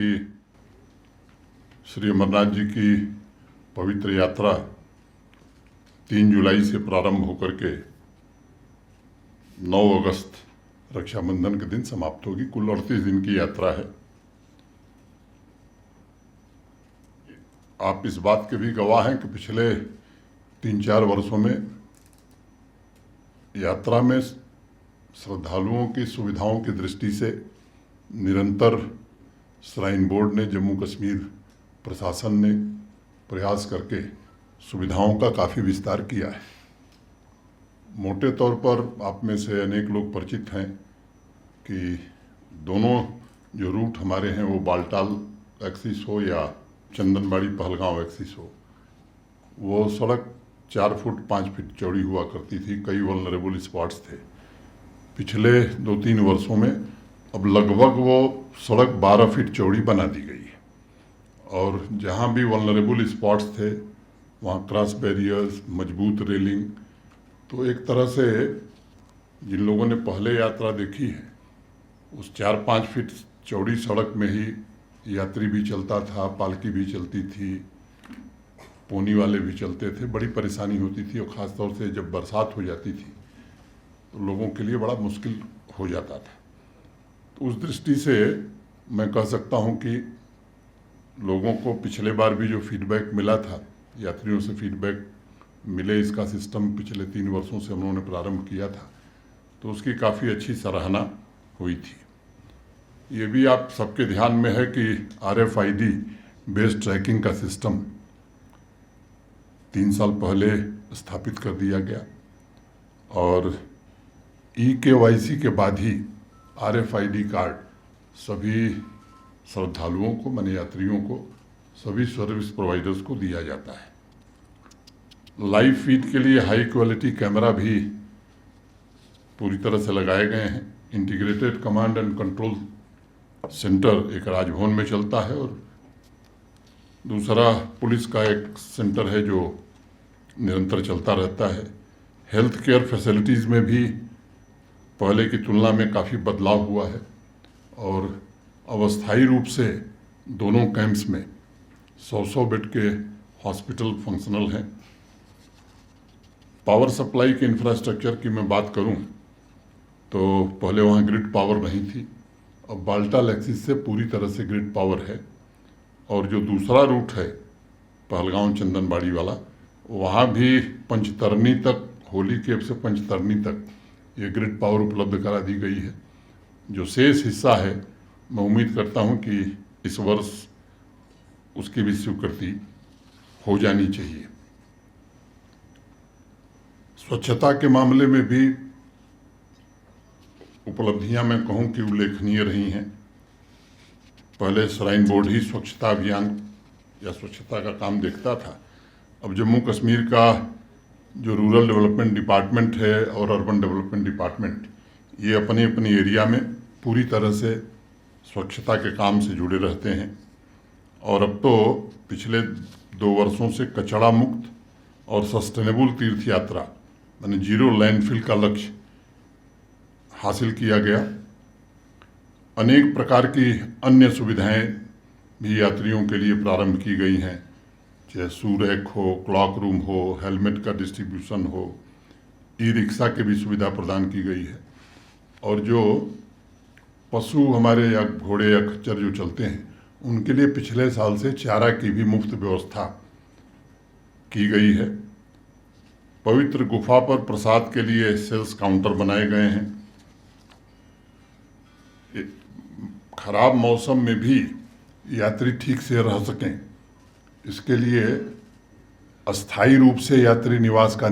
श्री अमरनाथ जी की पवित्र यात्रा 3 जुलाई से प्रारंभ होकर के 9 अगस्त रक्षाबंधन के दिन समाप्त होगी। कुल 38 दिन की यात्रा है। आप इस बात के भी गवाह हैं कि पिछले 3-4 वर्षों में यात्रा में श्रद्धालुओं की सुविधाओं की दृष्टि से निरंतर श्राइन बोर्ड ने, जम्मू कश्मीर प्रशासन ने प्रयास करके सुविधाओं का काफ़ी विस्तार किया है। मोटे तौर पर आप में से अनेक लोग परिचित हैं कि दोनों जो रूट हमारे हैं वो बालटाल एक्सिस हो या चंदनबाड़ी पहलगांव एक्सिस हो, वो सड़क 4 फुट 5 फीट चौड़ी हुआ करती थी। कई वल्नरेबल स्पॉट्स थे। पिछले 2-3 वर्षों में अब लगभग वो सड़क 12 फीट चौड़ी बना दी गई है और जहाँ भी वल्नरेबल स्पॉट्स थे वहाँ क्रॉस बैरियर्स, मजबूत रेलिंग। तो एक तरह से जिन लोगों ने पहले यात्रा देखी है उस 4-5 फीट चौड़ी सड़क में ही यात्री भी चलता था, पालकी भी चलती थी, पोनी वाले भी चलते थे। बड़ी परेशानी होती थी और ख़ास तौर से जब बरसात हो जाती थी तो लोगों के लिए बड़ा मुश्किल हो जाता था। तो उस दृष्टि से मैं कह सकता हूं कि लोगों को पिछले बार भी जो फीडबैक मिला था, यात्रियों से फीडबैक मिले, इसका सिस्टम पिछले 3 वर्षों से उन्होंने प्रारंभ किया था तो उसकी काफ़ी अच्छी सराहना हुई थी। ये भी आप सबके ध्यान में है कि RFID बेस्ड ट्रैकिंग का सिस्टम 3 साल पहले स्थापित कर दिया गया और eKYC के बाद ही RFID कार्ड सभी श्रद्धालुओं को, माने यात्रियों को, सभी सर्विस प्रोवाइडर्स को दिया जाता है। लाइव फीड के लिए हाई क्वालिटी कैमरा भी पूरी तरह से लगाए गए हैं। Integrated command and control centre एक राजभवन में चलता है और दूसरा पुलिस का एक सेंटर है जो निरंतर चलता रहता है। हेल्थ केयर फैसिलिटीज़ में भी पहले की तुलना में काफ़ी बदलाव हुआ है और अस्थायी रूप से दोनों कैंप्स में 100 बेड के हॉस्पिटल फंक्शनल हैं। पावर सप्लाई के इंफ्रास्ट्रक्चर की मैं बात करूं तो पहले वहां ग्रिड पावर नहीं थी, अब बालटाल एक्सिस से पूरी तरह से ग्रिड पावर है और जो दूसरा रूट है पहलगांव चंदनबाड़ी वाला, वहाँ भी पंचतरनी तक, होली केप से पंचतरनी तक ये ग्रिड पावर उपलब्ध करा दी गई है। जो शेष हिस्सा है मैं उम्मीद करता हूँ कि इस वर्ष उसकी भी स्वीकृति हो जानी चाहिए। स्वच्छता के मामले में भी उपलब्धियां मैं कहूँ कि उल्लेखनीय रही हैं। पहले श्राइन बोर्ड ही स्वच्छता अभियान या स्वच्छता का काम देखता था, अब जम्मू कश्मीर का जो रूरल डेवलपमेंट डिपार्टमेंट है और अर्बन डेवलपमेंट डिपार्टमेंट, ये अपने अपने एरिया में पूरी तरह से स्वच्छता के काम से जुड़े रहते हैं और अब तो पिछले 2 वर्षों से कचरा मुक्त और सस्टेनेबल तीर्थ यात्रा यानी 0 लैंडफिल का लक्ष्य हासिल किया गया। अनेक प्रकार की अन्य सुविधाएं भी यात्रियों के लिए प्रारंभ की गई हैं, चाहे शू रैक हो, क्लॉक रूम हो, हेलमेट का डिस्ट्रीब्यूशन हो, ई-रिक्शा की भी सुविधा प्रदान की गई है और जो पशु हमारे या घोड़े या खच्चर जो चलते हैं उनके लिए पिछले साल से चारा की भी मुफ्त व्यवस्था की गई है। पवित्र गुफा पर प्रसाद के लिए सेल्स काउंटर बनाए गए हैं। खराब मौसम में भी यात्री ठीक से रह सकें, इसके लिए अस्थायी रूप से यात्री निवास का